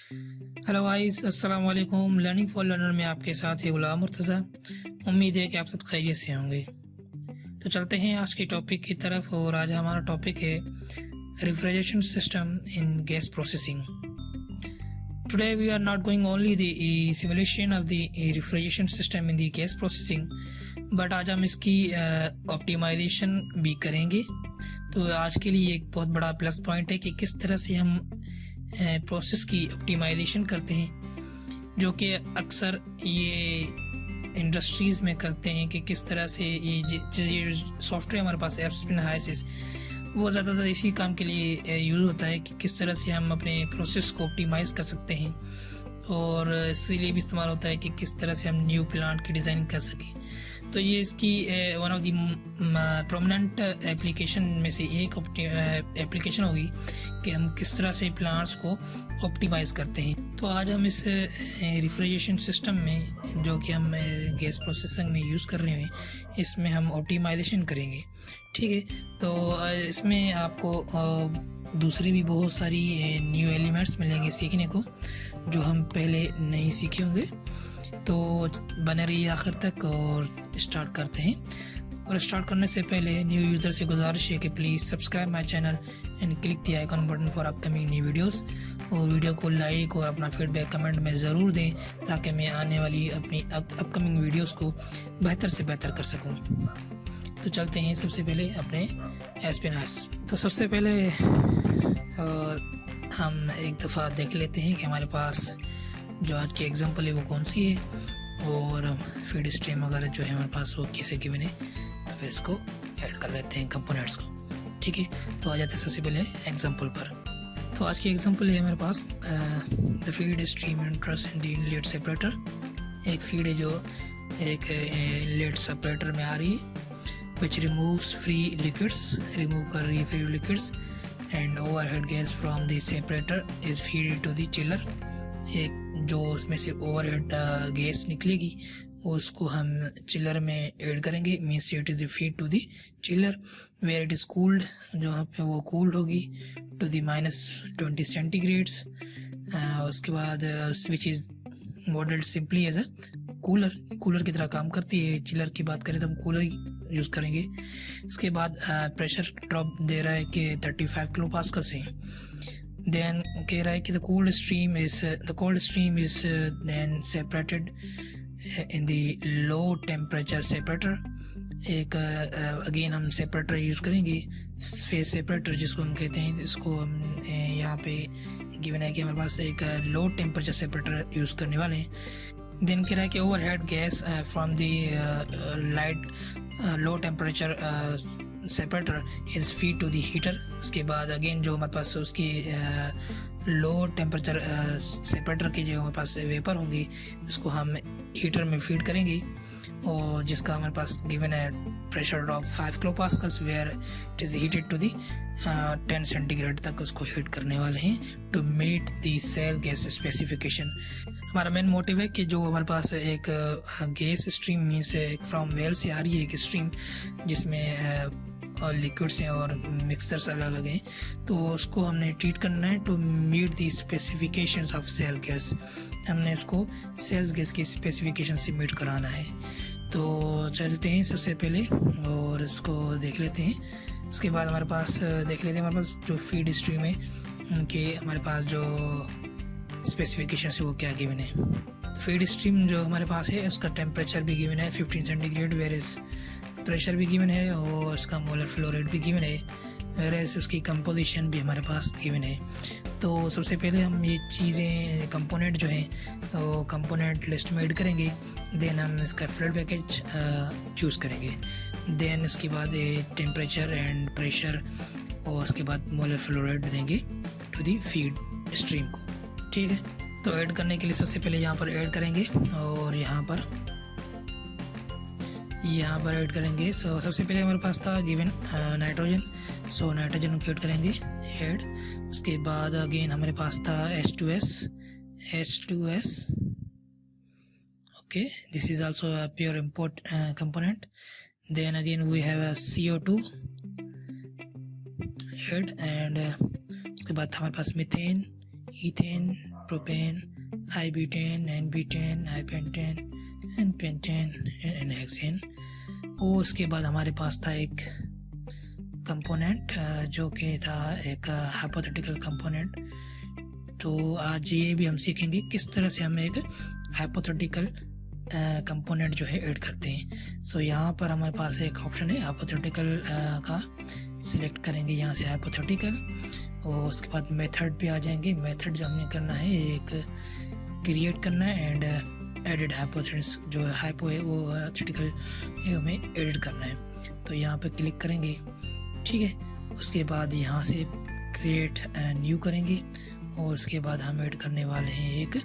Hello guys, अस्सलाम वालेकुम। Learning for learner में आपके साथ है गुलाम मुर्तज़ा। उम्मीद है कि आप सब खैरियत से होंगे। तो चलते हैं आज के टॉपिक की तरफ, और आज हमारा टॉपिक है refrigeration system in gas processing. Today we are not going only the simulation of the refrigeration system in the gas processing, but आज हम इसकी ऑप्टिमाइजेशन भी करेंगे। तो आज के लिए एक बहुत बड़ा प्लस पॉइंट है कि किस तरह से हम प्रोसेस की ऑप्टिमाइजेशन करते हैं, जो कि अक्सर ये इंडस्ट्रीज़ में करते हैं कि किस तरह से ये सॉफ्टवेयर हमारे पास एप्स हाइसिस वो ज़्यादातर इसी काम के लिए यूज़ होता है कि किस तरह से हम अपने प्रोसेस को ऑप्टिमाइज़ कर सकते हैं, और इसीलिए भी इस्तेमाल होता है कि किस तरह से हम न्यू प्लांट की डिज़ाइनिंग कर सकें। तो ये इसकी one of the prominent application में से एक एप्लीकेशन होगी कि हम किस तरह से प्लांट्स को ऑप्टिमाइज़ करते हैं। तो आज हम इस रेफ्रिजरेशन सिस्टम में, जो कि हम गैस प्रोसेसिंग में यूज़ कर रहे हैं, इसमें हम ऑप्टिमाइजेशन करेंगे। ठीक है, तो इसमें आपको दूसरी भी बहुत सारी न्यू एलिमेंट्स मिलेंगे सीखने को, जो हम पहले नहीं सीखे होंगे। तो बने रहिए आखिर तक और स्टार्ट करते हैं। और स्टार्ट करने से पहले न्यू यूज़र से गुजारिश है कि please subscribe my channel and click the icon button for upcoming new videos, और वीडियो को लाइक और अपना फीडबैक कमेंट में ज़रूर दें, ताकि मैं आने वाली अपनी अपकमिंग वीडियोस को बेहतर से बेहतर कर सकूं। तो चलते हैं सबसे पहले अपने एस्पिनाइसिस। तो सबसे पहले हम एक दफ़ा देख लेते हैं कि हमारे पास जो आज की एग्जांपल है वो कौन सी है, और फीड स्ट्रीम वगैरह जो है हमारे पास वो कैसे गिवन है। तो फिर इसको ऐड कर लेते हैं कंपोनेंट्स को। ठीक है, तो आ जाते हैं सबसे पहले एग्जांपल पर। तो आज की एग्जांपल है हमारे पास the feed stream interest in the inlet separator. एक फीड है जो एक इनलेट सेपरेटर में आ रही है, which removes free liquids, remove कर रही है free liquids, and overhead gas from the separator is feed to the chiller. एक जो उसमें से ओवरहेड गैस निकलेगी उसको हम चिलर में ऐड करेंगे, means it is the feed to the chiller where it is cooled, जहाँ पे वो कूल्ड होगी टू द -20 सेंटीग्रेड्स। उसके बाद which is modelled simply as a cooler की तरह काम करती है। चिलर की बात करें तो हम कूलर यूज़ करेंगे। उसके बाद प्रेशर ड्रॉप दे रहा है कि 35 किलो पास्कल से। देन कह रहा है कि the cold stream is then separated in the low temperature separator। एक अगेन हम सेपरेटर यूज़ करेंगे, फेस सेपरेटर जिसको हम कहते हैं। इसको हम यहाँ पे गिवन है कि हमारे पास एक लो टेम्परेचर सेपरेटर यूज़ करने वाले हैं। देन कह रहा है कि overhead gas from the light low temperature separator is feed to the heater. उसके बाद अगेन जो हमारे पास उसकी लो टेम्परेचर सेपरेटर की जो हमारे पास वेपर होंगी उसको हम हीटर में फीड करेंगे, और जिसका हमारे पास गिवन है pressure drop 5 kilo pascals where it is heated to the 10 centigrade तक उसको हीट करने वाले हैं to meet the sale gas specification. हमारा मेन मोटिव है कि जो हमारे पास एक गैस स्ट्रीम मीन्स एक फ्रॉम वेल से आ रही है एक स्ट्रीम जिसमें लिक्विड्स हैं और मिक्सचर्स अलग अलग हैं, तो उसको हमने ट्रीट करना है to meet the specifications of sale gas. हमने इसको सेल्स गैस की स्पेसिफिकेशन से मीट कराना है। तो चलते हैं सबसे पहले और इसको देख लेते हैं। उसके बाद हमारे पास देख लेते हैं हमारे पास जो फीड स्ट्रीम है उनके हमारे पास जो स्पेसिफिकेशन है वो क्या गिवन है। तो फीड स्ट्रीम जो हमारे पास है उसका टेम्परेचर भी गिवन है 15 सेंटीग्रेड, वेयर इज़ प्रेशर भी गिवन है, और उसका मोलर फ्लो रेट भी गिवन है, वेयर इज़ उसकी कंपोजिशन भी हमारे पास गिवन है। तो सबसे पहले हम ये चीज़ें कंपोनेंट जो हैं वो कंपोनेंट लिस्ट में ऐड करेंगे। देन हम इसका फ्लड पैकेज चूज़ करेंगे। देन उसके बाद टेम्परेचर एंड प्रेशर, और उसके बाद मोलर फ्लो रेट देंगे टू दी फीड स्ट्रीम को। ठीक है, तो ऐड करने के लिए सबसे पहले यहाँ पर ऐड करेंगे, और यहाँ पर ऐड करेंगे। सो सबसे पहले हमारे पास था गिवन नाइट्रोजन, सो नाइट्रोजन को ऐड करेंगे ऐड। उसके बाद अगेन हमारे पास था H2S। Okay, this is also a pure import component. Then again we have a CO2 add, and उसके बाद हमारे पास methane, ethane, propane, i butane, n butane, i pentane, n pentane, n hexane. और उसके बाद हमारे पास था एक कंपोनेंट जो कि था एक हाइपोथेटिकल कंपोनेंट। तो आज ये भी हम सीखेंगे किस तरह से हम एक हाइपोथेटिकल कंपोनेंट जो है ऐड करते हैं। सो यहाँ पर हमारे पास एक ऑप्शन है हाइपोथेटिकल का, सिलेक्ट करेंगे यहाँ से हाइपोथेटिकल, और उसके बाद मेथड पे आ जाएंगे। मेथड जो हमें करना है एक क्रिएट करना है एंड एडिट हाइपोथेसिस, जो हाइपो है वो थेटिकल हमें एडिट करना है। तो यहाँ पे क्लिक करेंगे, ठीक है। उसके बाद यहाँ से क्रिएट न्यू करेंगे और उसके बाद हम ऐड करने वाले हैं एक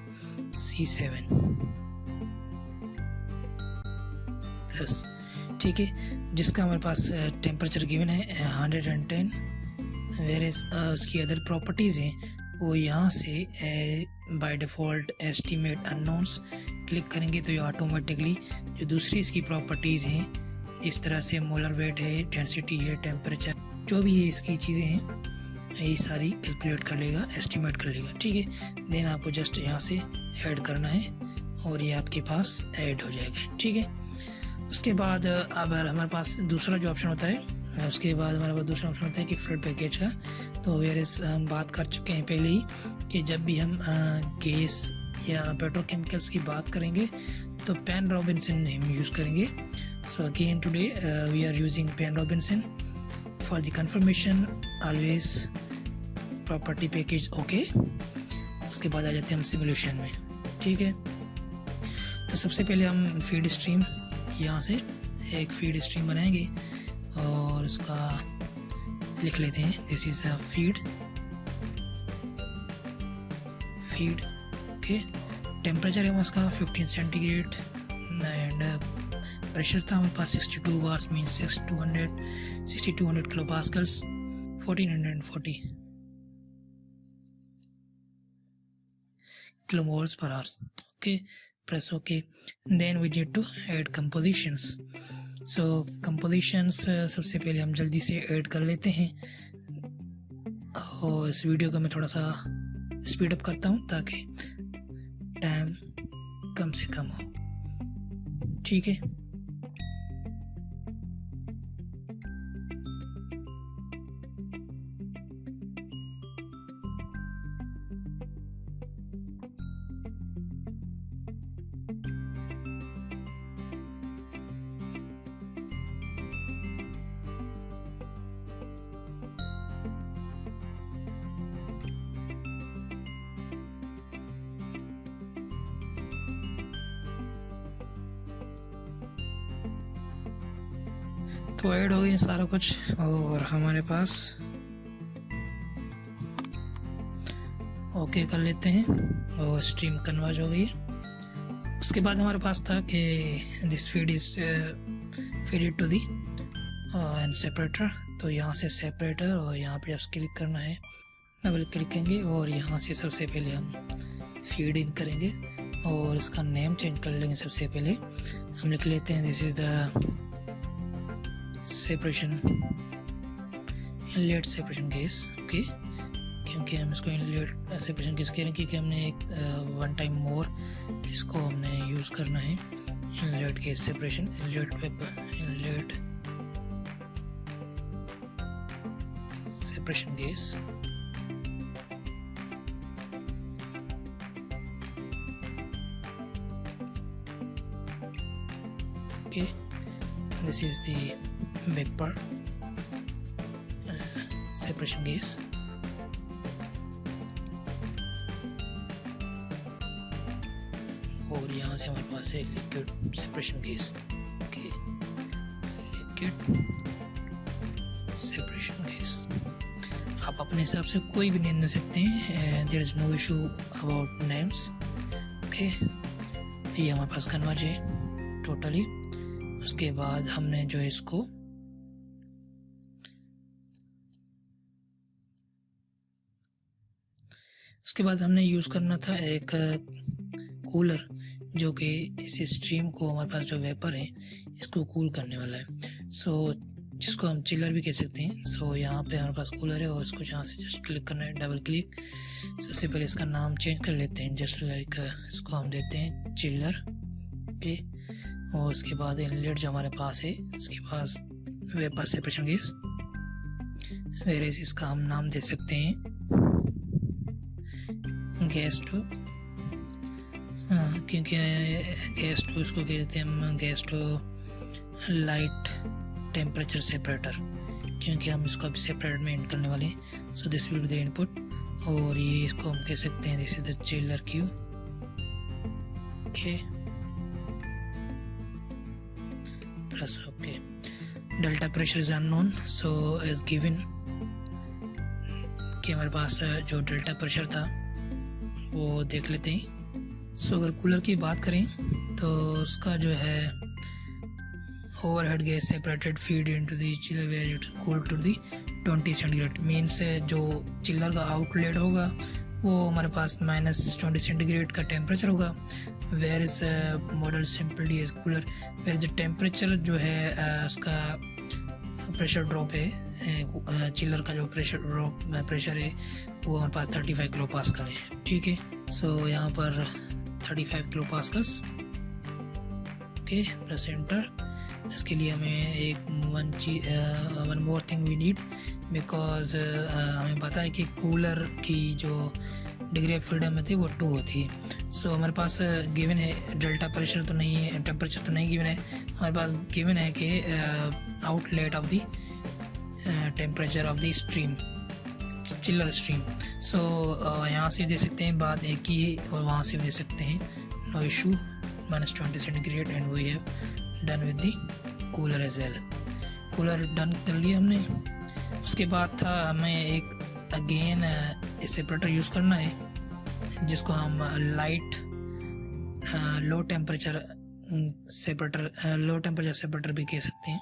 C7 प्लस, ठीक है, जिसका हमारे पास टेम्परेचर गिवन है 110। वेर इज उसकी अदर प्रॉपर्टीज़ हैं वो यहाँ से by default estimate unknowns click करेंगे तो ये ऑटोमेटिकली जो दूसरी इसकी प्रॉपर्टीज़ हैं इस तरह से मोलर वेट है, डेंसिटी है, टेम्परेचर, जो भी है इसकी चीज़ें हैं ये सारी कैलकुलेट कर लेगा, एस्टिमेट कर लेगा, ठीक है। देन आपको जस्ट यहाँ से ऐड करना है और ये आपके पास ऐड हो जाएगा, ठीक है। उसके बाद अब हमारे पास दूसरा जो ऑप्शन होता है, उसके बाद हमारे पास दूसरा ऑप्शन होता है कि फ्लड पैकेज का। तो वेयर इस हम बात कर चुके हैं पहले ही कि जब भी हम गैस या पेट्रोकेमिकल्स की बात करेंगे तो पैन रॉबिन्सन हम यूज़ करेंगे। So again today we are using Peng Robinson for the confirmation, always property package okay. उसके बाद आ जाते हैं हम सिमुलेशन में, ठीक है। तो सबसे पहले हम फीड स्ट्रीम, यहाँ से एक फीड स्ट्रीम बनाएंगे और उसका लिख लेते हैं this is a feed okay. Temperature है उसका 15 सेंटीग्रेड एंड प्रेशर था हमारे पास 62 bars mean 6200 kilo pascals, 1440 kilo moles per hours, okay. Press okay. Then we need to add compositions. So compositions सबसे पहले हम जल्दी से ऐड कर लेते हैं और इस वीडियो को मैं थोड़ा सा स्पीड अप करता हूँ ताकि टाइम कम से कम हो, ठीक है। तो ऐड हो गया सारा कुछ और हमारे पास ओके कर लेते हैं और स्ट्रीम कन्वर्ज हो गई है। उसके बाद हमारे पास था कि this feed is feed to the end separator. तो यहाँ से सेपरेटर और यहाँ पे जब क्लिक करना है डबल क्लिक करेंगे और यहाँ से सबसे पहले हम फीड इन करेंगे और इसका नेम चेंज कर लेंगे। सबसे पहले हम लिख लेते हैं this is the separation inlet separation gas, okay. क्योंकि हम इसको इनलेट सेपरेशन गैस कह रहे हैं क्योंकि हमने एक वन टाइम मोर इसको हमने यूज़ करना है। Inlet gas separation, inlet vapour, inlet separation gas, okay. This is the vapor separation gas, और यहाँ से हमारे पास है liquid separation gas, okay. Liquid separation gas आप अपने हिसाब से कोई भी नेम दे सकते हैं, there is no issue about names, okay. ये हमारे पास कन्वर्ज है टोटली। उसके बाद हमने जो है इसको उसके बाद हमने यूज़ करना था एक कूलर जो कि इस स्ट्रीम को हमारे पास जो वेपर है इसको कूल करने वाला है। सो जिसको हम चिलर भी कह सकते हैं। सो यहाँ पे हमारे पास कूलर है और इसको यहाँ से जस्ट क्लिक करना है, डबल क्लिक। सबसे पहले इसका नाम चेंज कर लेते हैं, जस्ट लाइक इसको हम देते हैं चिलर के। और उसके बाद इनलेट जो हमारे पास है, उसके पास वेपर सेपरेशन गैस, वेरेज इसका हम नाम दे सकते हैं गैस टू, क्योंकि गैस टू इसको कहते हैं हम gas two light temperature separator, क्योंकि हम इसको अभी सेपरेट में इन करने वाले हैं। So this will be the input. और ये इसको हम कह सकते हैं this is the chiller Q. Okay, plus okay. Delta pressure is unknown, so as given कि हमारे पास जो डेल्टा प्रेशर था वो देख लेते हैं। सो अगर कूलर की बात करें तो उसका जो है overhead gas separated feed into the chiller where it cool to the 20 centigrade. Means जो चिलर का आउटलेट होगा वो हमारे पास -20 सेंटीग्रेड का टेम्परेचर होगा। Where is model simply as cooler, where is the temperature जो है उसका प्रेशर ड्रॉप है, चिलर का जो प्रेशर है वो हमारे पास 35 किलो पास्कल है। ठीक है, सो यहाँ पर 35 kilo pascals. Okay, press enter. इसके लिए हमें एक one more thing we need, because हमें पता है कि कूलर की जो डिग्री ऑफ फ्रीडम होती है वो 2 होती है। सो हमारे पास गिवन है डेल्टा प्रेशर तो नहीं है, टेम्परेचर तो नहीं गिवन है, हमारे पास गिवन है कि outlet of the temperature of the stream, chiller stream. So यहाँ से दे सकते हैं, बात एक ही है, और वहाँ से भी दे सकते हैं, no issue, -20 centigrade. And we have done with the cooler as well. Cooler done कर लिया हमने। उसके बाद था हमें एक अगेन सेपरेटर यूज़ करना है, जिसको हम लाइट लो टेम्परेचर सेपरेटर भी कह सकते हैं।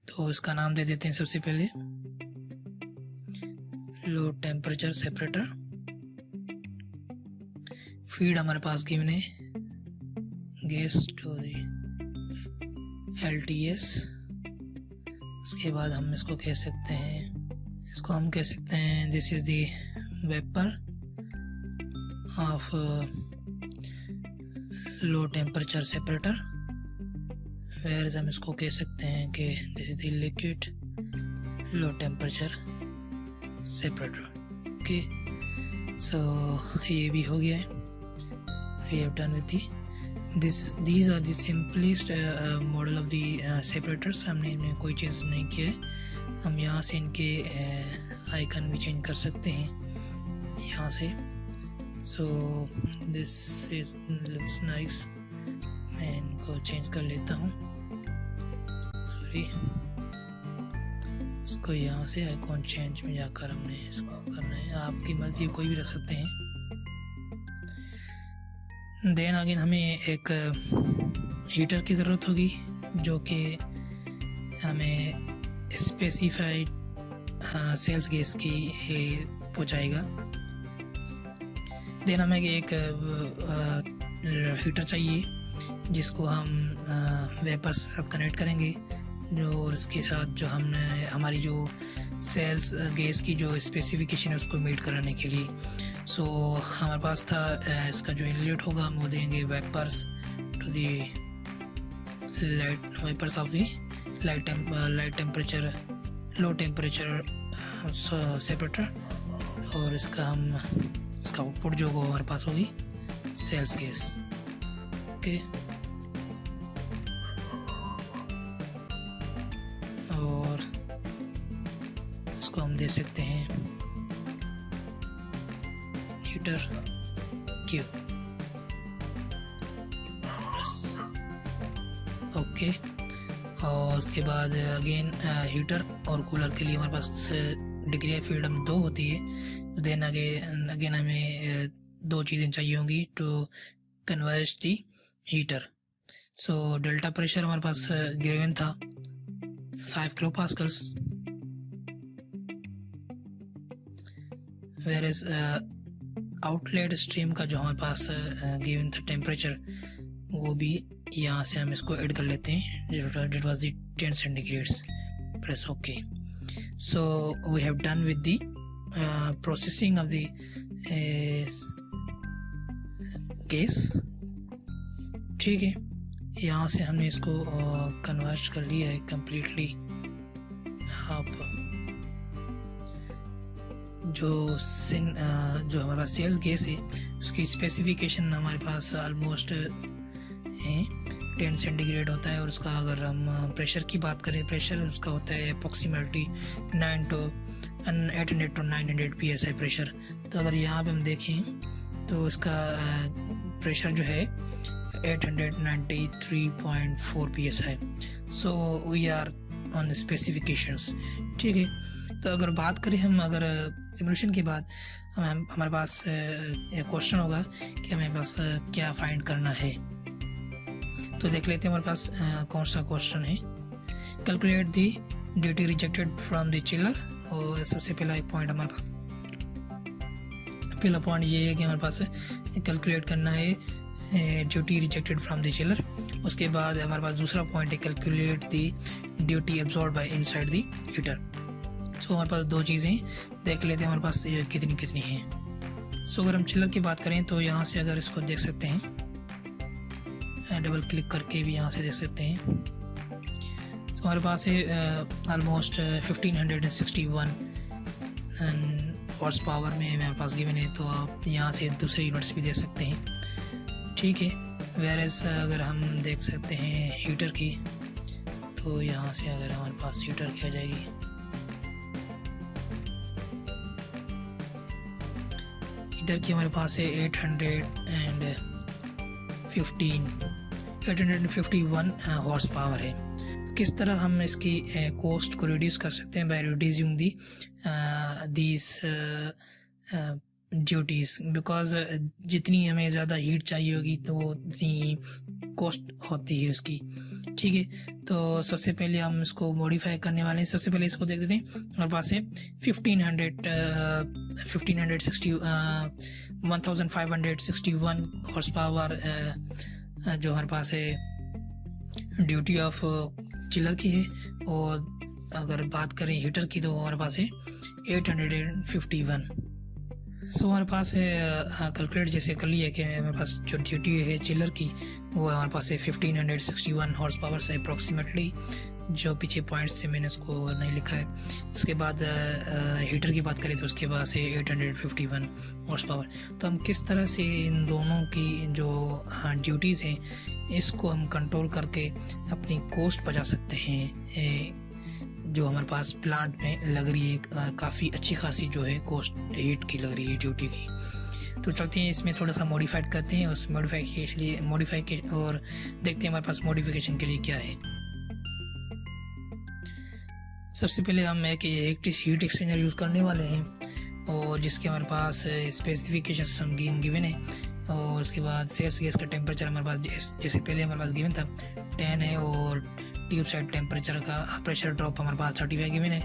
तो इसका नाम दे देते हैं सबसे पहले लो टेम्परेचर सेपरेटर। फीड हमारे पास गिवन है गैस टू द LTS। उसके बाद हम इसको कह सकते हैं, this is the vapour of low temperature separator. Where हम इसको कह सकते हैं कि this is the liquid low temperature separator. Okay, so ये भी हो गया है। We have done with these are the simplest model of the separators। हमने इनमें कोई चीज़ नहीं किया है। हम यहाँ से इनके आइकन भी चेंज कर सकते हैं यहाँ से। So this is looks nice. मैं इनको चेंज कर लेता हूँ, सॉरी। इसको यहाँ से आइकॉन चेंज में जाकर हमने इसको करना है, आपकी मर्जी, कोई भी रख सकते हैं। देन अगेन हमें एक हीटर की ज़रूरत होगी, जो कि हमें स्पेसिफाइड सेल्स गैस की पहुँचाएगा। देन हमें एक हीटर चाहिए, जिसको हम वेपर से साथ कनेक्ट करेंगे, जो और इसके साथ जो हमने हमारी जो सेल्स गैस की जो स्पेसिफिकेशन है उसको मीट कराने के लिए। सो हमारे पास था इसका जो इनलेट होगा हम वो देंगे vapours to the light, vapours of the light temperature low temperature separator. और इसका आउटपुट जो होगा हमारे पास होगी सेल्स गैस। ओके, और इसको हम दे सकते हैं हीटर क्यू। ओके, और उसके बाद अगेन हीटर और कूलर के लिए हमारे पास डिग्री ऑफ फ्रीडम 2 होती है। देन अगेन हमें 2 चीज़ें चाहिए होंगी to converge the heater. So delta pressure हमारे पास गिवन था 5 kilo pascals, where is outlet stream का जो हमारे पास गिवन था टेम्परेचर, वो भी यहाँ से हम इसको ऐड कर लेते हैं। That was the 10 centigrades. Press OK. So we have done with the processing of the gas. ठीक है, यहाँ से हमने इसको कन्वर्ट कर लिया है कम्प्लीटली। आप जो हमारे पास सेल्स गैस है उसकी स्पेसिफिकेशन हमारे पास ऑलमोस्ट है 10 सेंटीग्रेड होता है, और उसका अगर हम प्रेशर की बात करें, प्रेशर उसका होता है अप्रॉक्सीमेटली 800 to 900 psi प्रेशर। तो अगर यहाँ पे हम देखें तो इसका प्रेशर जो है 893.4 psi। So we are on the specifications. ठीक है, तो अगर बात करें हम, अगर सिमुलेशन के बाद हमारे पास एक क्वेश्चन होगा कि हमें बस क्या फाइंड करना है, तो देख लेते हैं हमारे पास कौन सा क्वेश्चन है। Calculate the duty rejected from the chiller. और सबसे पहला एक पॉइंट हमारे पास, पहला पॉइंट ये है कि हमारे पास कैलकुलेट करना है duty rejected from the chiller. उसके बाद हमारे पास दूसरा पॉइंट है calculate the duty absorb by inside the heater. So हमारे पास दो चीज़ें देख लेते हैं हमारे पास कितनी हैं। सो अगर हम चिलर की बात करें तो यहाँ से अगर इसको देख सकते हैं, डबल क्लिक करके भी यहाँ से देख सकते हैं। तो हमारे पास है ऑलमोस्ट 1561 हॉर्स पावर में मेरे पास गिवन है। तो आप यहाँ से दूसरे यूनिट्स भी दे सकते हैं। ठीक है, वेरएस अगर हम देख सकते हैं हीटर की, तो यहाँ से अगर हमारे पास हीटर की आ जाएगी, हीटर की हमारे पास है 851 हॉर्स पावर है। किस तरह हम इसकी कॉस्ट को रिड्यूस कर सकते हैं? By reducing these duties, because जितनी हमें ज़्यादा हीट चाहिए होगी तो उतनी कॉस्ट होती है उसकी। ठीक है, तो सबसे पहले हम इसको मॉडिफाई करने वाले हैं। सबसे पहले इसको देख देते हैं। हमारे पास है 1561 हॉर्स पावर जो हमारे पास है ड्यूटी ऑफ चिलर की है। और अगर बात करें हीटर की तो हमारे पास है 851। सो हमारे पास है कैलकुलेट जैसे कर लिया कि हमारे पास जो ड्यूटी है चिलर की वो हमारे पास है 1561 हॉर्स पावर से अप्रॉक्सीमेटली, जो पीछे पॉइंट्स से मैंने उसको नहीं लिखा है। उसके बाद हीटर की बात करें तो उसके पास है 851 हॉर्स पावर। तो हम किस तरह से इन दोनों की जो ड्यूटीज़ हैं इसको हम कंट्रोल करके अपनी कॉस्ट बचा सकते हैं, जो हमारे पास प्लांट में लग रही है काफ़ी अच्छी खासी जो है कॉस्ट हीट की लग रही है ड्यूटी की। तो चलते हैं इसमें थोड़ा सा मॉडिफाइड करते हैं, उस मॉडिफाई और देखते हैं हमारे पास मॉडिफिकेशन के लिए क्या है। सबसे पहले हम एक हीट एक्सचेंजर यूज़ करने वाले हैं, और जिसके हमारे पास स्पेसिफिकेशन हम गिवन है। और उसके बाद सेल्स गैस का टेम्परेचर हमारे पास जैसे पहले हमारे पास गिवन था 10 है, और ट्यूब साइड टेम्परेचर का प्रेशर ड्रॉप हमारे पास 35 गिवन है,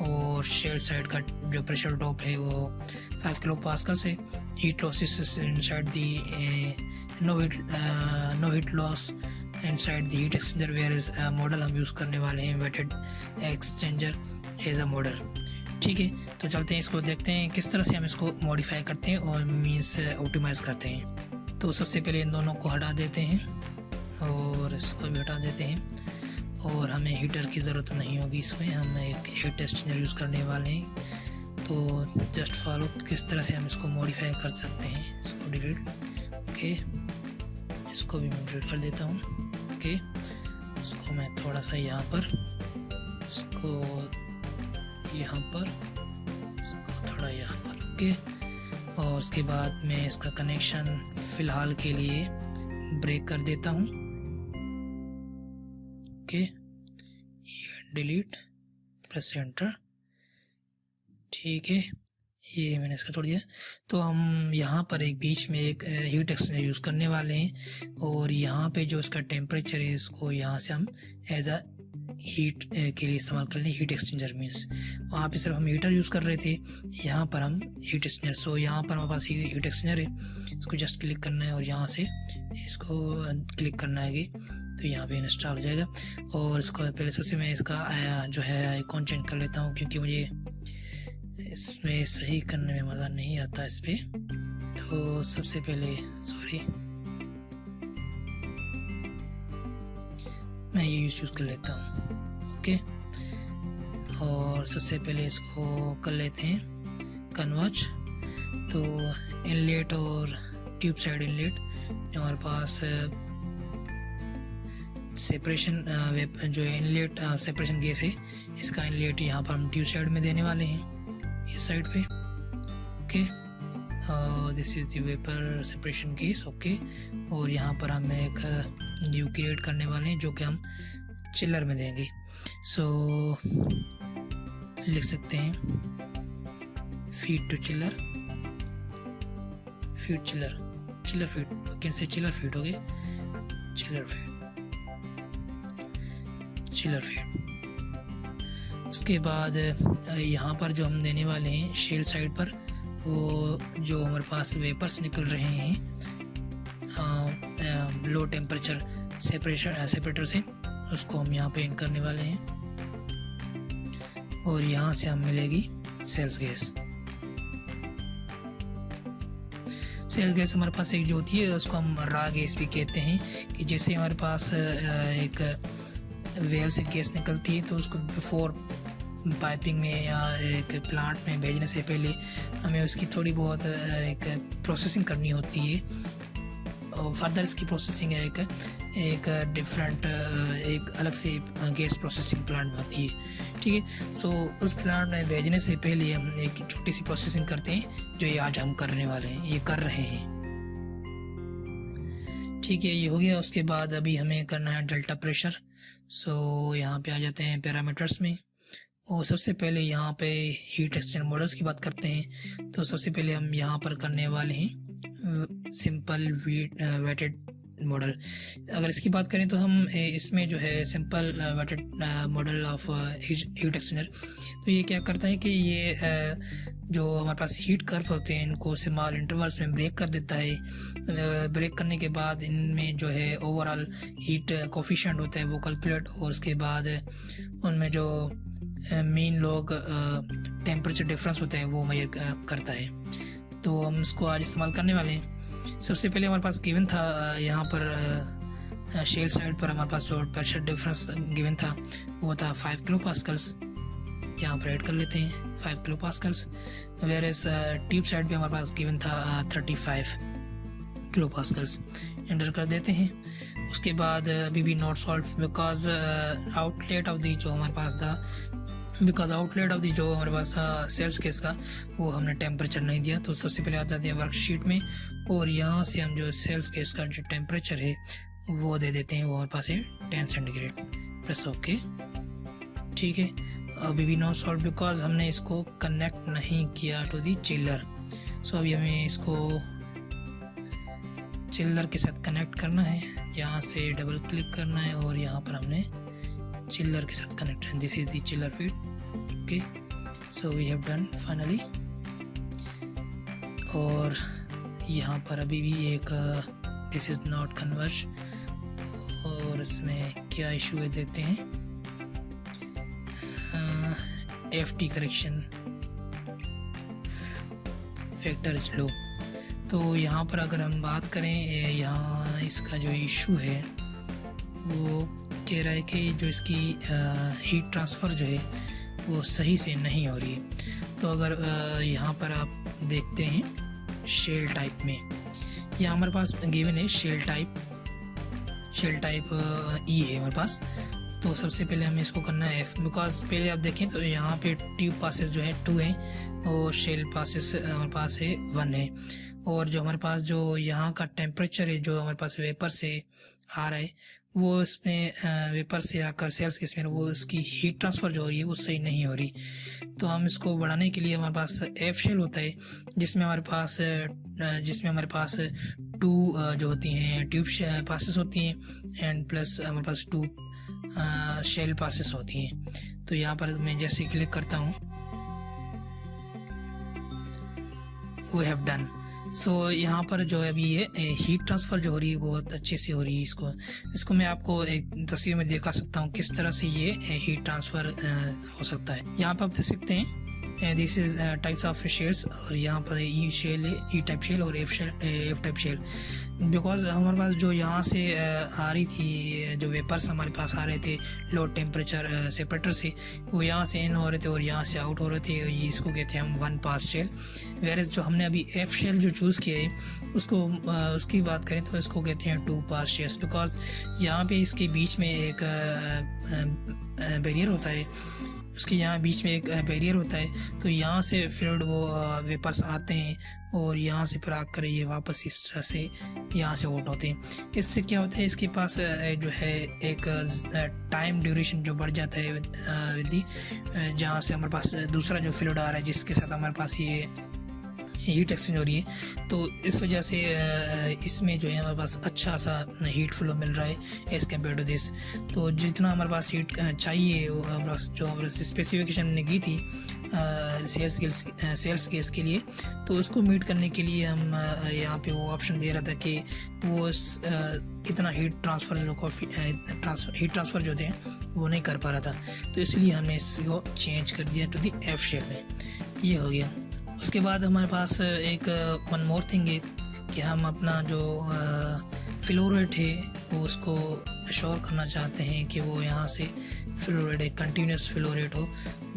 और शेल साइड का जो प्रेशर ड्रॉप है वो 5 किलो पास्कल से। Heat losses inside the no heat loss inside the heat exchanger, where is model हम यूज़ करने वाले हैं weighted exchanger as a model. ठीक है, तो चलते हैं इसको देखते हैं किस तरह से हम इसको मॉडिफाई करते हैं और मीन्स ऑप्टिमाइज़ करते हैं। तो सबसे पहले इन दोनों को हटा देते हैं और इसको भी हटा देते हैं, और हमें हीटर की ज़रूरत नहीं होगी इसमें, हम एक हीट एक्सचेंजर यूज़ करने वाले हैं। तो जस्ट फॉलो किस तरह से हम इसको मॉडिफाई कर सकते हैं। इसको डिलीट, ओके, इसको भी मैं डिलीट कर देता हूँ। ओके, इसको मैं थोड़ा सा यहाँ पर, इसको यहाँ पर, इसको थोड़ा यहाँ पर, ओके। और उसके बाद मैं इसका कनेक्शन फ़िलहाल के लिए ब्रेक कर देता हूँ। Okay, delete, press enter. ठीक है, ये मैंने इसका छोड़ दिया। तो हम यहाँ पर एक बीच में एक हीट एक्सचेंजर यूज़ करने वाले हैं, और यहाँ पे जो इसका टेम्परेचर है इसको यहाँ से हम एज अ हीट के लिए इस्तेमाल कर लें। हीट एक्सचेंजर मीन्स वहाँ पे सिर्फ हम हीटर यूज़ कर रहे थे, यहाँ पर हम हीट एक्सचेंजर। सो यहाँ पर हमारे पास हीट एक्सचेंजर है, इसको जस्ट क्लिक करना है और यहाँ से इसको क्लिक करना है कि तो यहाँ पे इंस्टॉल हो जाएगा। और इसको पहले सबसे मैं इसका जो है आइकॉन चेंज कर लेता हूँ, क्योंकि मुझे इसमें सही करने में मज़ा नहीं आता इस पर। तो सबसे पहले मैं ये यूज़ कर लेता हूँ। ओके, और सबसे पहले इसको कर लेते हैं कन्वर्ज। तो इनलेट और ट्यूब साइड इनलेट जो हमारे पास सेपरेशन जो इनलेट सेपरेशन गैस है, इसका इनलेट यहाँ पर हम ट्यूब साइड में देने वाले हैं, इस साइड पे। Okay, this is the vapour separation gas. Okay, और यहाँ पर हम एक न्यू क्रिएट करने वाले हैं जो कि हम चिलर में देंगे। सो लिख सकते हैं feed to chiller, feed chiller feed, कैन से चिलर फीड हो गए, चिलर फीड। उसके बाद यहाँ पर जो हम देने वाले हैं शेल साइड पर, वो जो हमारे पास वेपर्स निकल रहे हैं लो टेम्परेचर सेपरेटर से, उसको हम यहाँ पे इन करने वाले हैं। और यहाँ से हमें मिलेगी सेल्स गैस। सेल्स गैस हमारे पास एक जो होती है उसको हम रा गैस भी कहते हैं, कि जैसे हमारे पास एक वेल से गैस निकलती है तो उसको बिफोर पाइपिंग में या एक प्लांट में भेजने से पहले हमें उसकी थोड़ी बहुत एक प्रोसेसिंग करनी होती है। और फर्दर इसकी प्रोसेसिंग है एक डिफरेंट एक अलग से गैस प्रोसेसिंग प्लांट में होती है। ठीक है, सो उस प्लांट में भेजने से पहले हम एक छोटी सी प्रोसेसिंग करते हैं, जो ये आज हम करने वाले हैं, ये कर रहे हैं। ठीक है, ये हो गया। उसके बाद अभी हमें करना है डेल्टा प्रेशर। सो यहाँ पे आ जाते हैं पैरामीटर्स में, और सबसे पहले यहाँ पे हीट एक्सचेंजर मॉडल्स की बात करते हैं। तो सबसे पहले हम यहाँ पर करने वाले हैं सिंपल वेटेड मॉडल। अगर इसकी बात करें तो हम इसमें जो है simple weighted model of heat exchanger, तो ये क्या करता है कि ये जो हमारे पास हीट कर्व होते हैं इनको स्मॉल इंटरवल्स में ब्रेक कर देता है। ब्रेक करने के बाद इनमें जो है ओवरऑल हीट कोफिशिएंट होता है वो कैलकुलेट, और उसके बाद उनमें जो मीन लॉग टेम्परेचर डिफरेंस होता है वो मेजर करता है। तो हम इसको आज इस्तेमाल करने वाले हैं। सबसे पहले हमारे पास गिवन था यहाँ पर शेल साइड पर हमारे पास जो प्रेशर डिफरेंस गिवन था वो था 5 किलो पास्कल्स। यहाँ पर ऐड कर लेते हैं 5 kilo pascals. Whereas tube side पे हमारे पास गिवन था 35 किलो पास्कल्स। एंटर कर देते हैं। उसके बाद अभी भी not solve because outlet of the जो हमारे पास था, बिकॉज आउटलेट ऑफ दी जो हमारे पास सेल्स केस का वो हमने टेम्परेचर नहीं दिया। तो सबसे पहले आ जाते हैं वर्कशीट में, और यहाँ से हम जो सेल्स केस का जो टेम्परेचर है वो दे देते हैं, वो हमारे पास है 10 सेंटीग्रेड। Press okay. ठीक है, अभी भी नॉट सॉल्व बिकॉज हमने इसको कनेक्ट नहीं किया टू दी चिल्लर। सो अभी हमें इसको चिल्लर के साथ कनेक्ट करना है। यहाँ से डबल क्लिक करना है और यहाँ पर हमने चिल्लर के साथ कनेक्ट है। This is the chiller feed. Okay, so we have done finally. और यहाँ पर अभी भी एक दिस इज नॉट कन्वर्ज, और इसमें क्या इशू है देखते हैं। FT correction factor is low. तो यहाँ पर अगर हम बात करें, यहाँ इसका जो इशू है वो कह रहा है कि जो इसकी हीट ट्रांसफ़र जो है वो सही से नहीं हो रही है। तो अगर यहाँ पर आप देखते हैं शेल टाइप में, यहाँ हमारे पास गिवन है शेल टाइप E है हमारे पास। तो सबसे पहले हमें इसको करना है F, बिकॉज पहले आप देखें तो यहाँ पे ट्यूब पासेस जो है 2 हैं और शेल पासेस हमारे पास है 1 है। और जो हमारे पास जो यहाँ का टेम्परेचर है जो हमारे पास वेपर से आ रहा है वो इसमें वेपर से आकर सेल्स केस में वो उसकी हीट ट्रांसफ़र जो हो रही है वो सही नहीं हो रही। तो हम इसको बढ़ाने के लिए हमारे पास F शेल होता है, जिसमें हमारे पास 2 जो होती हैं ट्यूब पासेस होती हैं एंड प्लस हमारे पास 2 शेल पासेस होती हैं। तो यहाँ पर मैं जैसे क्लिक करता हूँ, वी हैव डन। सो यहाँ पर जो है अभी ये हीट ट्रांसफ़र जो हो रही है बहुत अच्छे से हो रही है। इसको मैं आपको एक तस्वीर में दिखा सकता हूँ किस तरह से ये हीट ट्रांसफ़र हो सकता है। यहाँ पर आप देख सकते हैं this is types of shells, और यहाँ पर ई शेल है, ई टाइप शेल और एफ टाइप शेल। बिकॉज हमारे पास जो यहाँ से आ रही थी, जो वेपर्स हमारे पास आ रहे थे लो टेम्परेचर सेपरेटर से, वो यहाँ से इन हो रहे थे और यहाँ से आउट हो रहे थे। ये इसको कहते हैं हम वन पास शेल। वेरस जो हमने अभी एफ शेल जो चूज़ किया है उसको उसकी बात करें तो इसको कहते हैं टू पास शेल्स। बिकॉज यहाँ पे इसके बीच में एक बैरियर होता है, उसके यहाँ बीच में एक बैरियर होता है, तो यहाँ से फिर वो वेपर्स आते हैं और यहाँ से फिर आकर ये वापस इस तरह से यहाँ से आउट होते हैं। इससे क्या होता है, इसके पास जो है एक टाइम ड्यूरेशन जो बढ़ जाता है विधि, जहाँ से हमारे पास दूसरा जो फ्लूइड आ रहा है जिसके साथ हमारे पास ये हीट एक्सचेंज हो रही है, तो इस वजह से इसमें जो है हमारे पास अच्छा सा हीट फ्लो मिल रहा है एज़ कम्पेयर टू दिस। तो जितना हमारे पास हीट चाहिए वो हमारे पास जो हमारे स्पेसिफिकेशन हमने की थी सेल्स गैस के लिए, तो उसको मीट करने के लिए हम यहाँ पे वो ऑप्शन दे रहा था कि वो इतना हीट ट्रांसफ़र जो थे वो नहीं कर पा रहा था, तो इसलिए हमने इसको चेंज कर दिया टू दी एफ शेल में। ये हो गया। उसके बाद हमारे पास एक वन मोर थिंग है कि हम अपना जो फ्लो रेट है वो उसको अश्योर करना चाहते हैं कि वो यहाँ से फ्लो रेट एक कंटिन्यूस फ्लो रेट हो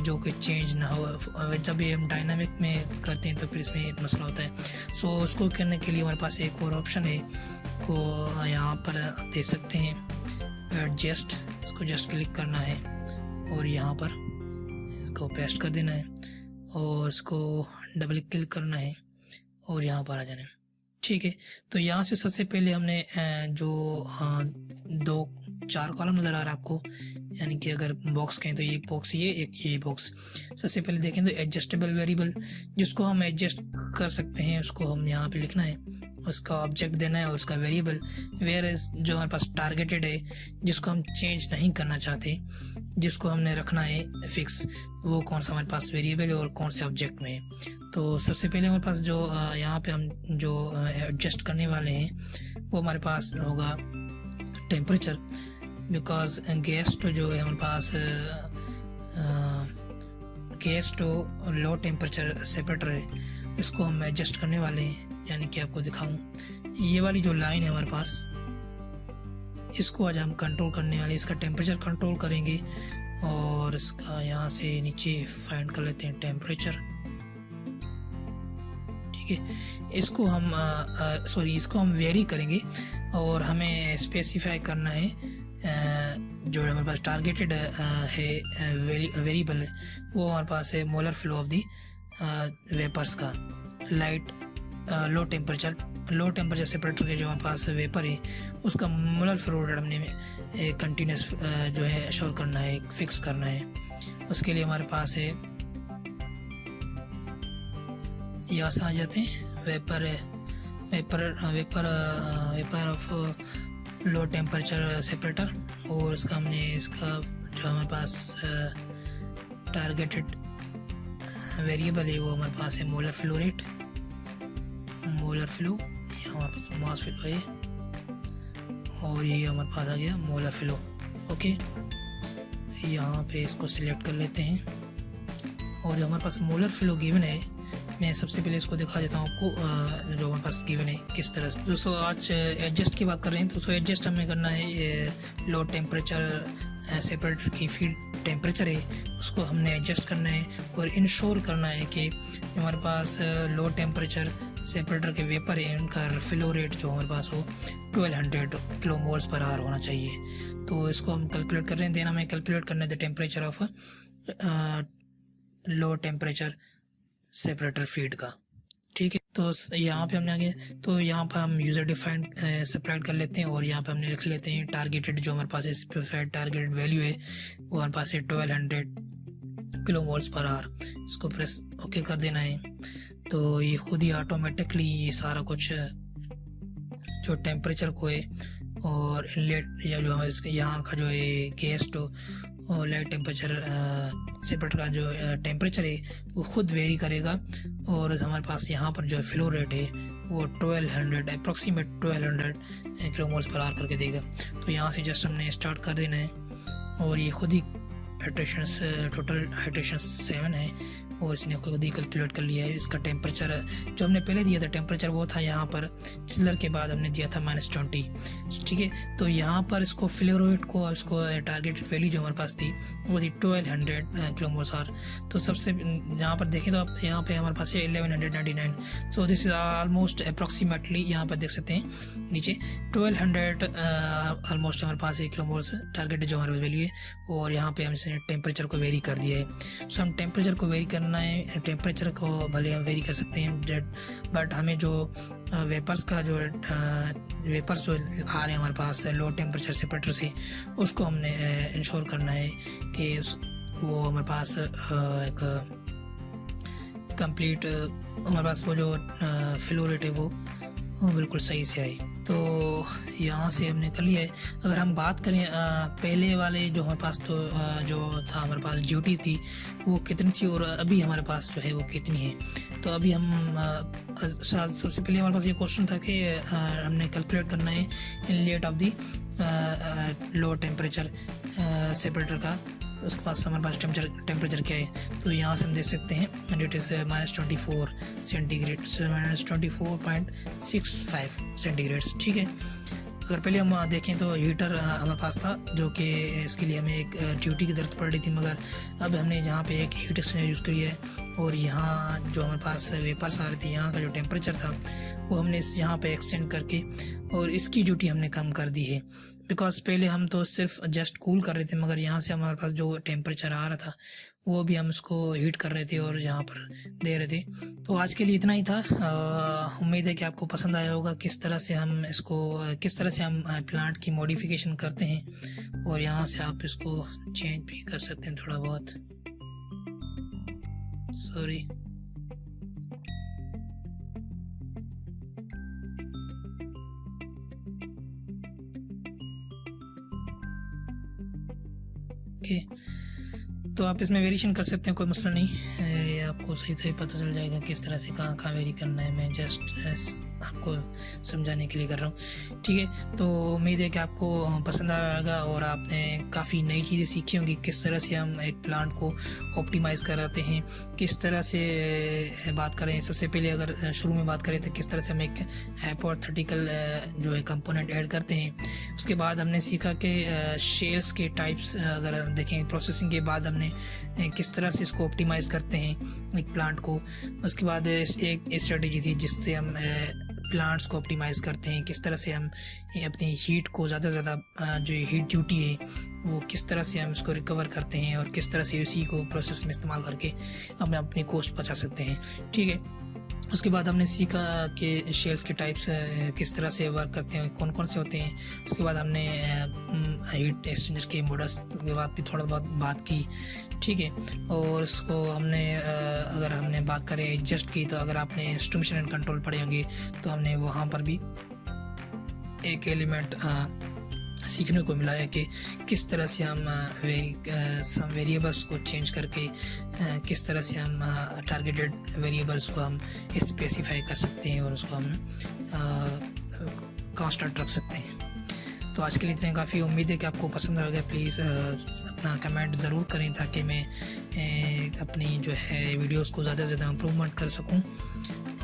जो कि चेंज ना हो। जब ये हम डायनामिक में करते हैं तो फिर इसमें एक मसला होता है। सो उसको करने के लिए हमारे पास एक और ऑप्शन है को यहाँ पर दे सकते हैं एडजस्ट। इसको जस्ट क्लिक करना है और यहाँ पर इसको पेस्ट कर देना है और इसको डबल क्लिक करना है और यहाँ पर आ जाना है। ठीक है, तो यहाँ से सबसे पहले हमने जो 4 कॉलम नज़र आ रहा है आपको, यानी कि अगर बॉक्स कहें तो ये एक बॉक्स ये बॉक्स। सबसे पहले देखें तो एडजस्टेबल वेरिएबल जिसको हम एडजस्ट कर सकते हैं उसको हम यहाँ पे लिखना है, उसका ऑब्जेक्ट देना है और उसका वेरिएबल। वेयरएज जो हमारे पास टारगेटेड है जिसको हम चेंज नहीं करना चाहते, जिसको हमने रखना है फिक्स, वो कौन सा हमारे पास वेरिएबल है और कौन से ऑब्जेक्ट में है। तो सबसे पहले हमारे पास जो यहाँ पे हम जो एडजस्ट करने वाले हैं वो हमारे पास होगा टेम्परेचर। बिकॉज गैस तो जो है हमारे पास गैस तो लो टेम्परेचर सेपरेटर है, इसको हम एडजस्ट करने वाले हैं। यानी कि आपको दिखाऊं, ये वाली जो लाइन है हमारे पास, इसको आज हम कंट्रोल करने वाले, इसका टेम्परेचर कंट्रोल करेंगे और इसका यहाँ से नीचे फाइंड कर लेते हैं टेम्परेचर। ठीक है, इसको हम इसको हम वेरी करेंगे और हमें स्पेसिफाई करना है जो हमारे पास टारगेटेड है वेरिएबल है वो हमारे पास है molar flow of the vapours का। लाइट लो टेम्परेचर सेपरेटर के जो हमारे पास वेपर है उसका मोलर फ्लो रेट हमने कंटिन्यूस जो है अश्योर करना है, फिक्स करना है। उसके लिए हमारे पास है यहाँ से आ जाते हैं vapour of low temperature separator, और इसका जो हमारे पास टारगेटेड वेरिएबल है वो हमारे पास है मोलर फ्लो, ये हमारे पास मास फ्लो है और ये हमारे पास आ गया मोलर फ्लो। ओके, यहाँ पे इसको सिलेक्ट कर लेते हैं और जो हमारे पास मोलर फ्लो गिवन है, मैं सबसे पहले इसको दिखा देता हूँ आपको जो हमारे पास गिवन है किस तरह से। दोस्तों आज एडजस्ट की बात कर रहे हैं, तो एडजस्ट हमें करना है लो टेम्परेचर सेपरेटर की फीड टेम्परेचर है उसको हमने एडजस्ट करना है और इंश्योर करना है कि हमारे पास लो टेम्परेचर सेपरेटर के वेपर है उनका फ्लो रेट जो हमारे पास हो 1200 किलो मोल्स पर आवर होना चाहिए। तो इसको हम कैलकुलेट कर रहे हैं, देना हमें कैलकुलेट करना है the temperature of low temperature separator feed का। ठीक है, तो यहाँ पे हमने आगे तो यहाँ पर हम यूज़र डिफाइंड सेपरेट कर लेते हैं और यहाँ पे हमने लिख लेते हैं टारगेटेड जो हमारे पास स्पेसिफाइड टारगेटेड वैल्यू है वो हमारे पास है 1200 किलो वोल्ट्स पर आवर। इसको प्रेस ओके कर देना है, तो ये खुद ही ऑटोमेटिकली ये सारा कुछ जो टेम्परेचर को है और इनलेट या जो हमारे यहाँ का जो है गैस तो और लाइट टेम्परेचर सेपरेटर का जो टेम्परेचर है वो खुद वेरी करेगा और हमारे पास यहाँ पर जो फ्लो रेट है वो 1200 अप्रॉक्सीमेट 1200 किलोमोल्स पर आर करके देगा। तो यहाँ से जस्ट हमने स्टार्ट कर देना है और ये खुद ही हाइड्रेशंस टोटल हाइड्रेशन 7 है और इसने खुद ही कैलकुलेट कर लिया है। इसका टेम्परेचर जो हमने पहले दिया था टेम्परेचर वो था यहाँ पर चिलर के बाद हमने दिया था -20, ठीक है। तो यहाँ पर इसको फ्लो रेट को इसको टारगेट वैल्यू जो हमारे पास थी वो थी 1200 किलोमोल्स आर। तो सबसे यहाँ पर देखें तो आप यहाँ पे हमारे पास है 1199। So this is almost approximately यहाँ पर देख सकते हैं नीचे 1200 ऑलमोस्ट हमारे पास है किलोमोल्स टारगेट जो हमारे वैल्यू है। और यहाँ पे हमने टेम्परेचर को वेरी कर दिया है। सो हम टेम्परेचर को वेरी करना है, टेम्परेचर को भले हम वेरी कर सकते हैं बट हमें जो वेपर्स का जो वेपर्स जो आ रहे हैं हमारे पास लो टेम्परेचर सेपरेटर से उसको हमने इंश्योर करना है कि वो हमारे पास एक कंप्लीट हमारे पास वो जो फ्लो रेट है वो बिल्कुल सही से आए। तो यहाँ से हमने कर लिया है। अगर हम बात करें पहले वाले जो हमारे पास तो जो था हमारे पास ड्यूटी थी वो कितनी थी और अभी हमारे पास जो है वो कितनी है। तो अभी हम सबसे पहले हमारे पास ये क्वेश्चन था कि हमने कैलकुलेट करना है inlet of the low temperature separator का, उसके पास हमारे पास टेम्परेचर क्या है। तो यहाँ से हम देख सकते हैं इट इज़ -24 सेंटीग्रेड, -24.65 सेंटीग्रेड्स, ठीक है। अगर पहले हम देखें तो हीटर हमारे पास था जो कि इसके लिए हमें एक ड्यूटी की ज़रूरत पड़ रही थी, मगर अब हमने यहाँ पे एक हीट एक्सचेंजर यूज़ किया है और यहाँ जो हमारे पास वेपर्स आ रहे थे यहाँ का जो टेम्परेचर था वो हमने यहाँ पे एक्सटेंड करके और इसकी ड्यूटी हमने कम कर दी है। बिकॉज पहले हम तो सिर्फ जस्ट कूल कर रहे थे मगर यहाँ से हमारे पास जो टेम्परेचर आ रहा था वो भी हम इसको हीट कर रहे थे और यहाँ पर दे रहे थे। तो आज के लिए इतना ही था। उम्मीद है कि आपको पसंद आया होगा किस तरह से हम इसको किस तरह से हम प्लांट की मॉडिफिकेशन करते हैं और यहाँ से आप इसको चेंज भी कर सकते हैं थोड़ा बहुत। Sorry, okay. तो आप इसमें वेरिएशन कर सकते हैं, कोई मसला नहीं है, आपको सही सही पता चल जाएगा किस तरह से कहाँ कहाँ वेरी करना है। मैं जस्ट आपको समझाने के लिए कर रहा हूँ, ठीक है। तो उम्मीद है कि आपको पसंद आएगा और आपने काफ़ी नई चीज़ें सीखी होंगी किस तरह से हम एक प्लांट को ऑप्टिमाइज़ कराते हैं, किस तरह से बात करें। सबसे पहले अगर शुरू में बात करें तो किस तरह से हम एक हाइपोथेटिकल जो है कंपोनेंट ऐड करते हैं। उसके बाद हमने सीखा कि शेल्स के टाइप्स अगर देखें प्रोसेसिंग के बाद हमने किस तरह से इसको ऑप्टिमाइज़ करते हैं एक प्लांट को। उसके बाद एक स्ट्रेटजी थी जिससे हम प्लांट्स को ऑप्टिमाइज़ करते हैं, किस तरह से हम अपनी हीट को ज़्यादा से ज़्यादा जो हीट ड्यूटी है वो किस तरह से हम इसको रिकवर करते हैं और किस तरह से उसी को प्रोसेस में इस्तेमाल करके हम अपनी कॉस्ट बचा सकते हैं, ठीक है। उसके बाद हमने सीखा कि शेल्स के टाइप्स किस तरह से वर्क करते हैं, कौन कौन से होते हैं। उसके बाद हमने हीट एक्सचेंजर के मॉडल्स के बाद भी थोड़ा बहुत बात की, ठीक है। और उसको हमने अगर हमने बात करें एडजस्ट की तो अगर आपने इंस्ट्रूमेंटेशन एंड कंट्रोल पढ़े होंगे तो हमने वहाँ पर भी एक एलिमेंट सीखने को मिला है कि किस तरह से हम वेरिएबल्स को चेंज करके किस तरह से हम टारगेटेड वेरिएबल्स को हम स्पेसिफाई कर सकते हैं और उसको हम कांस्टेंट रख सकते हैं। तो आज के लिए इतने काफ़ी। उम्मीद है कि आपको पसंद आएगा। प्लीज़ अपना कमेंट ज़रूर करें ताकि मैं अपनी जो है वीडियोस को ज़्यादा से ज़्यादा इम्प्रूवमेंट कर सकूं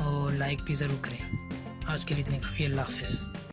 और लाइक भी ज़रूर करें। आज के लिए इतने काफ़ी। अल्लाह हाफ़िज़।